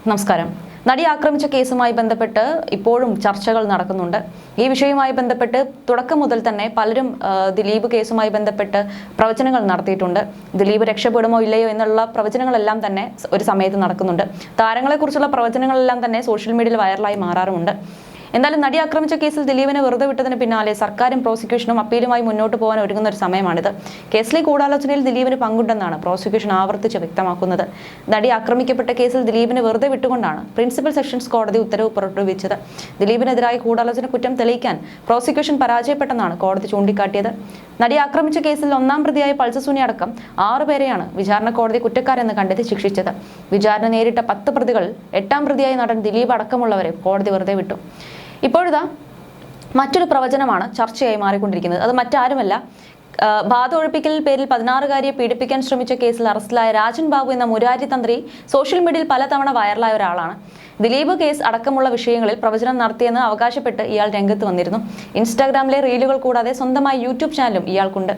നമസ്കാരം. നടി ആക്രമിച്ച കേസുമായി ബന്ധപ്പെട്ട് ഇപ്പോഴും ചർച്ചകൾ നടക്കുന്നുണ്ട്. ഈ വിഷയവുമായി ബന്ധപ്പെട്ട് തുടക്കം മുതൽ തന്നെ പലരും ദിലീപ് കേസുമായി ബന്ധപ്പെട്ട് പ്രവചനങ്ങൾ നടത്തിയിട്ടുണ്ട്. ദിലീപ് രക്ഷപ്പെടുമോ ഇല്ലയോ എന്നുള്ള പ്രവചനങ്ങളെല്ലാം തന്നെ ഒരു സമയത്ത് നടക്കുന്നുണ്ട്. താരങ്ങളെക്കുറിച്ചുള്ള പ്രവചനങ്ങളെല്ലാം തന്നെ സോഷ്യൽ മീഡിയയിൽ വൈറലായി മാറാറുമുണ്ട്. എന്തായാലും നടി ആക്രമിച്ച കേസിൽ ദിലീപിനെ വെറുതെ വിട്ടതിന് പിന്നാലെ സർക്കാരും പ്രോസിക്യൂഷനും അപ്പീലുമായി മുന്നോട്ട് പോകാൻ ഒരുങ്ങുന്ന ഒരു സമയമാണിത്. കേസിലെ ഗൂഢാലോചനയിൽ ദിലീപിന് പങ്കുണ്ടെന്നാണ് പ്രോസിക്യൂഷൻ ആവർത്തിച്ച് വ്യക്തമാക്കുന്നത്. നടി ആക്രമിക്കപ്പെട്ട കേസിൽ ദിലീപിനെ വെറുതെ വിട്ടുകൊണ്ടാണ് പ്രിൻസിപ്പൽ സെഷൻസ് കോടതി ഉത്തരവ് പുറപ്പെടുവിച്ചത്. ദിലീപിനെതിരായ ഗൂഢാലോചന കുറ്റം തെളിയിക്കാൻ പ്രോസിക്യൂഷൻ പരാജയപ്പെട്ടെന്നാണ് കോടതി ചൂണ്ടിക്കാട്ടിയത്. നടി ആക്രമിച്ച കേസിൽ ഒന്നാം പ്രതിയായ പൾസസുനി അടക്കം 6 പേരെയാണ് വിചാരണ കോടതി കുറ്റക്കാരെന്ന് കണ്ടെത്തി ശിക്ഷിച്ചത്. വിചാരണ നേരിട്ട 10 പ്രതികളിൽ 8ാം പ്രതിയായ നടൻ ദിലീപ് അടക്കമുള്ളവരെ കോടതി വെറുതെ വിട്ടു. ഇപ്പോഴിതാ മറ്റൊരു പ്രവചനമാണ് ചർച്ചയായി മാറിക്കൊണ്ടിരിക്കുന്നത്. അത് മറ്റാരുമല്ല, ബാധ ഒഴിപ്പിക്കൽ പേരിൽ 16-കാരിയെ പീഡിപ്പിക്കാൻ ശ്രമിച്ച കേസിൽ അറസ്റ്റിലായ രാജൻ ബാബു എന്ന മുരാരി തന്ത്രി സോഷ്യൽ മീഡിയയിൽ പലതവണ വൈറലായ ഒരാളാണ്. ദിലീപ് കേസ് അടക്കമുള്ള വിഷയങ്ങളിൽ പ്രവചനം നടത്തിയെന്ന് അവകാശപ്പെട്ട് ഇയാൾ രംഗത്ത് വന്നിരുന്നു. ഇൻസ്റ്റാഗ്രാമിലെ റീലുകൾ കൂടാതെ സ്വന്തമായി യൂട്യൂബ് ചാനലും ഇയാൾക്കുണ്ട്.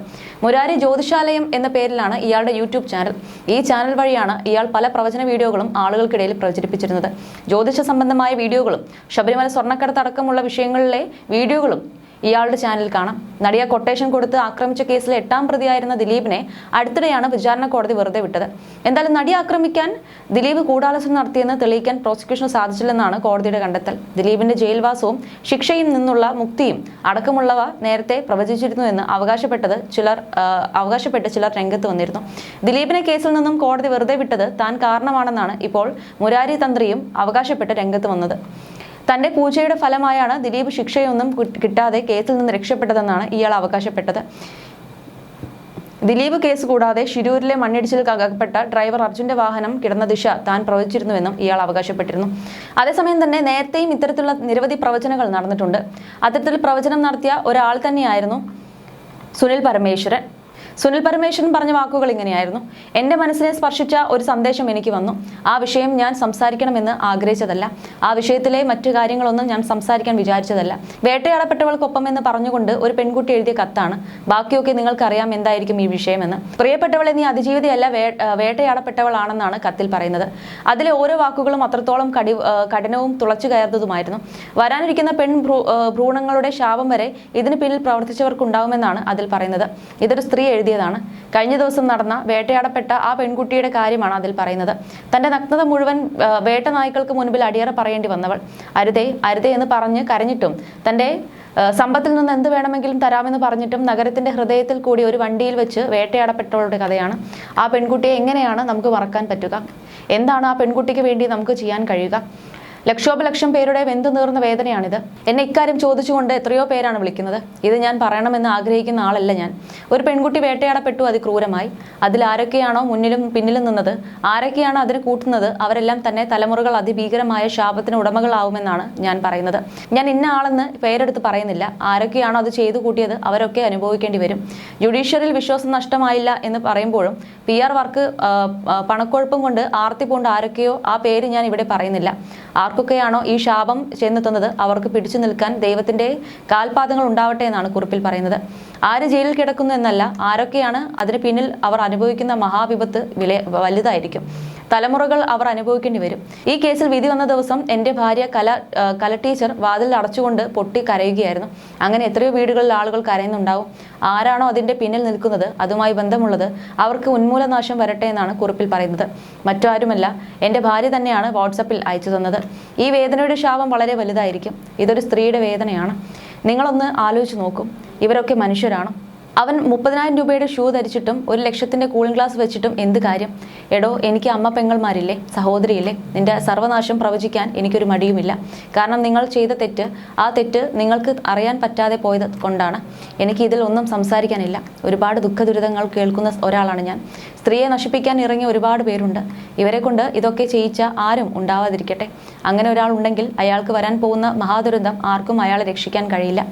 മുരാരി ജ്യോതിഷാലയം എന്ന പേരിലാണ് ഇയാളുടെ യൂട്യൂബ് ചാനൽ. ഈ ചാനൽ വഴിയാണ് ഇയാൾ പല പ്രവചന വീഡിയോകളും ആളുകൾക്കിടയിൽ പ്രചരിപ്പിച്ചിരുന്നത്. ജ്യോതിഷ സംബന്ധമായ വീഡിയോകളും ശബരിമല സ്വർണ്ണക്കടത്ത് അടക്കമുള്ള വിഷയങ്ങളിലെ വീഡിയോകളും ഇയാളുടെ ചാനലിൽ കാണാം. നടിയെ കൊട്ടേഷൻ കൊടുത്ത് ആക്രമിച്ച കേസിൽ 8ാം പ്രതിയായിരുന്ന ദിലീപിനെ അടുത്തിടെയാണ് വിചാരണ കോടതി വെറുതെ വിട്ടത്. എന്തായാലും നടി ആക്രമിക്കാൻ ദിലീപ് ഗൂഢാലോചന നടത്തിയെന്ന് തെളിയിക്കാൻ പ്രോസിക്യൂഷന് സാധിച്ചില്ലെന്നാണ് കോടതിയുടെ കണ്ടെത്തൽ. ദിലീപിന്റെ ജയിൽവാസവും ശിക്ഷയിൽ നിന്നുള്ള മുക്തിയും അടക്കമുള്ളവ നേരത്തെ പ്രവചിച്ചിരുന്നുവെന്ന് അവകാശപ്പെട്ട് ചിലർ രംഗത്ത് വന്നിരുന്നു. ദിലീപിനെ കേസിൽ നിന്നും കോടതി വെറുതെ വിട്ടത് താൻ കാരണമാണെന്നാണ് ഇപ്പോൾ മുരാരി തന്ത്രിയും അവകാശപ്പെട്ട് രംഗത്ത് വന്നത്. തന്റെ പൂജയുടെ ഫലമായാണ് ദിലീപ് ശിക്ഷയൊന്നും കിട്ടാതെ കേസിൽ നിന്ന് രക്ഷപ്പെട്ടതെന്നാണ് ഇയാൾ അവകാശപ്പെട്ടത്. ദിലീപ് കേസ് കൂടാതെ ഷിരൂരിലെ മണ്ണിടിച്ചിലിൽ അകപ്പെട്ട ഡ്രൈവർ അർജുന്റെ വാഹനം കിടന്ന ദിശ താൻ പ്രവചിച്ചിരുന്നുവെന്നും ഇയാൾ അവകാശപ്പെട്ടിരുന്നു. അതേസമയം തന്നെ നേരത്തെയും ഇത്തരത്തിലുള്ള നിരവധി പ്രവചനങ്ങൾ നടന്നിട്ടുണ്ട്. അത്തരത്തിൽ പ്രവചനം നടത്തിയ ഒരാൾ തന്നെയായിരുന്നു സുനിൽ പരമേശ്വരൻ. സുനിൽ പരമേശ്വരൻ പറഞ്ഞ വാക്കുകൾ ഇങ്ങനെയായിരുന്നു: എൻ്റെ മനസ്സിനെ സ്പർശിച്ച ഒരു സന്ദേശം എനിക്ക് വന്നു. ആ വിഷയം ഞാൻ സംസാരിക്കണമെന്ന് ആഗ്രഹിച്ചതല്ല. ആ വിഷയത്തിലെ മറ്റു കാര്യങ്ങളൊന്നും ഞാൻ സംസാരിക്കാൻ വിചാരിച്ചതല്ല. വേട്ടയാടപ്പെട്ടവൾക്കൊപ്പം എന്ന് പറഞ്ഞുകൊണ്ട് ഒരു പെൺകുട്ടി എഴുതിയ കത്താണ്. ബാക്കിയൊക്കെ നിങ്ങൾക്കറിയാം എന്തായിരിക്കും ഈ വിഷയമെന്ന്. പ്രിയപ്പെട്ടവളെ, നീ അതിജീവിതയല്ല, വേട്ടയാടപ്പെട്ടവളാണെന്നാണ് കത്തിൽ പറയുന്നത്. അതിലെ ഓരോ വാക്കുകളും അത്രത്തോളം കഠിനവും തുളച്ചു കയറുന്നതുമായിരുന്നു. വരാനിരിക്കുന്ന ഭ്രൂണങ്ങളുടെ ശാപം വരെ ഇതിന് പിന്നിൽ പ്രവർത്തിച്ചവർക്കുണ്ടാവുമെന്നാണ് അതിൽ പറയുന്നത്. ഇതൊരു സ്ത്രീ എഴുതിയതാണ്. കഴിഞ്ഞ ദിവസം നടന്ന വേട്ടയാടപ്പെട്ട ആ പെൺകുട്ടിയുടെ കാര്യമാണ് അതിൽ പറയുന്നത്. തന്റെ നഗ്നത മുഴുവൻ വേട്ട നായ്ക്കൾക്ക് മുൻപിൽ അടിയറ പറയേണ്ടി വന്നവൾ. അരുതേ അരുതേ എന്ന് പറഞ്ഞ് കരഞ്ഞിട്ടും തന്റെ സമ്പത്തിൽ നിന്ന് എന്ത് വേണമെങ്കിലും തരാമെന്ന് പറഞ്ഞിട്ടും നഗരത്തിന്റെ ഹൃദയത്തിൽ കൂടി ഒരു വണ്ടിയിൽ വെച്ച് വേട്ടയാടപ്പെട്ടവളുടെ കഥയാണ്. ആ പെൺകുട്ടിയെ എങ്ങനെയാണ് നമുക്ക് മറക്കാൻ പറ്റുക? എന്താണ് ആ പെൺകുട്ടിക്ക് വേണ്ടി നമുക്ക് ചെയ്യാൻ കഴിയുക? ലക്ഷോപലക്ഷം പേരുടെ വെന്തു നീർന്ന വേദനയാണിത്. എന്നെ ഇക്കാര്യം ചോദിച്ചുകൊണ്ട് എത്രയോ പേരാണ് വിളിക്കുന്നത്. ഇത് ഞാൻ പറയണമെന്ന് ആഗ്രഹിക്കുന്ന ആളല്ല ഞാൻ. ഒരു പെൺകുട്ടി വേട്ടയാടപ്പെട്ടു അതിക്രൂരമായി. അതിൽ ആരൊക്കെയാണോ മുന്നിലും പിന്നിലും നിന്നത്, ആരൊക്കെയാണ് അതിന് കൂട്ടുന്നത്, അവരെല്ലാം തന്നെ തലമുറകൾ അതിഭീകരമായ ശാപത്തിന് ഉടമകളാവുമെന്നാണ് ഞാൻ പറയുന്നത്. ഞാൻ ഇന്ന ആളെന്ന് പേരെടുത്ത് പറയുന്നില്ല. ആരൊക്കെയാണോ അത് ചെയ്തു കൂട്ടിയത് അവരൊക്കെ അനുഭവിക്കേണ്ടി വരും. ജുഡീഷ്യറിയിൽ വിശ്വാസം നഷ്ടമായില്ല എന്ന് പറയുമ്പോഴും PR വർക്ക് പണക്കൊഴുപ്പും കൊണ്ട് ആർത്തി പൂണ്ട് ആരൊക്കെയോ, ആ പേര് ഞാൻ ഇവിടെ പറയുന്നില്ല. ആർക്കൊക്കെയാണോ ഈ ശാപം ചെന്നെത്തുന്നത് അവർക്ക് പിടിച്ചു നിൽക്കാൻ ദൈവത്തിന്റെ കാൽപാദങ്ങൾ ഉണ്ടാവട്ടെ എന്നാണ് കുറിപ്പിൽ പറയുന്നത്. ആര് ജയിലിൽ കിടക്കുന്നു എന്നല്ല, ആരൊക്കെയാണ് അതിന് പിന്നിൽ അവർ അനുഭവിക്കുന്ന മഹാവിപത്ത് വലുതായിരിക്കും. തലമുറകൾ അവർ അനുഭവിക്കേണ്ടി വരും. ഈ കേസിൽ വിധി വന്ന ദിവസം എൻ്റെ ഭാര്യ കല ടീച്ചർ വാതിൽ അടച്ചുകൊണ്ട് പൊട്ടി കരയുകയായിരുന്നു. അങ്ങനെ എത്രയോ വീടുകളിൽ ആളുകൾ കരയുന്നുണ്ടാവും. ആരാണോ അതിൻ്റെ പിന്നിൽ നിൽക്കുന്നത്, അതുമായി ബന്ധമുള്ളത്, അവർക്ക് ഉന്മൂലനാശം വരട്ടെ എന്നാണ് കുറിപ്പിൽ പറയുന്നത്. മറ്റാരുമല്ല, എൻ്റെ ഭാര്യ തന്നെയാണ് വാട്സപ്പിൽ അയച്ചു തന്നത്. ഈ വേദനയുടെ ശാപം വളരെ വലുതായിരിക്കും. ഇതൊരു സ്ത്രീയുടെ വേദനയാണ്. നിങ്ങളൊന്ന് ആലോചിച്ച് നോക്കും, ഇവരൊക്കെ മനുഷ്യരാണ്. അവൻ 30,000 രൂപയുടെ ഷൂ ധരിച്ചിട്ടും 1 ലക്ഷത്തിൻ്റെ കൂളിംഗ് ഗ്ലാസ് വെച്ചിട്ടും എന്ത് കാര്യം? എടോ, എനിക്ക് അമ്മ പെങ്ങന്മാരില്ലേ, സഹോദരിയില്ലേ? നിന്റെ സർവനാശം പ്രവചിക്കാൻ എനിക്കൊരു മടിയുമില്ല. കാരണം നിങ്ങൾ ചെയ്ത തെറ്റ്, ആ തെറ്റ് നിങ്ങൾക്ക് അറിയാൻ പറ്റാതെ പോയത് കൊണ്ടാണ്. എനിക്ക് ഇതിൽ ഒന്നും സംസാരിക്കാനില്ല. ഒരുപാട് ദുഃഖദുരിതങ്ങൾ കേൾക്കുന്ന ഒരാളാണ് ഞാൻ. സ്ത്രീയെ നശിപ്പിക്കാൻ ഇറങ്ങിയ ഒരുപാട് പേരുണ്ട്. ഇവരെ കൊണ്ട് ഇതൊക്കെ ചെയ്യിച്ച ആരും ഉണ്ടാവാതിരിക്കട്ടെ. അങ്ങനെ ഒരാൾ ഉണ്ടെങ്കിൽ അയാൾക്ക് വരാൻ പോകുന്ന മഹാദുരന്തം ആർക്കും അയാളെ രക്ഷിക്കാൻ കഴിയില്ല.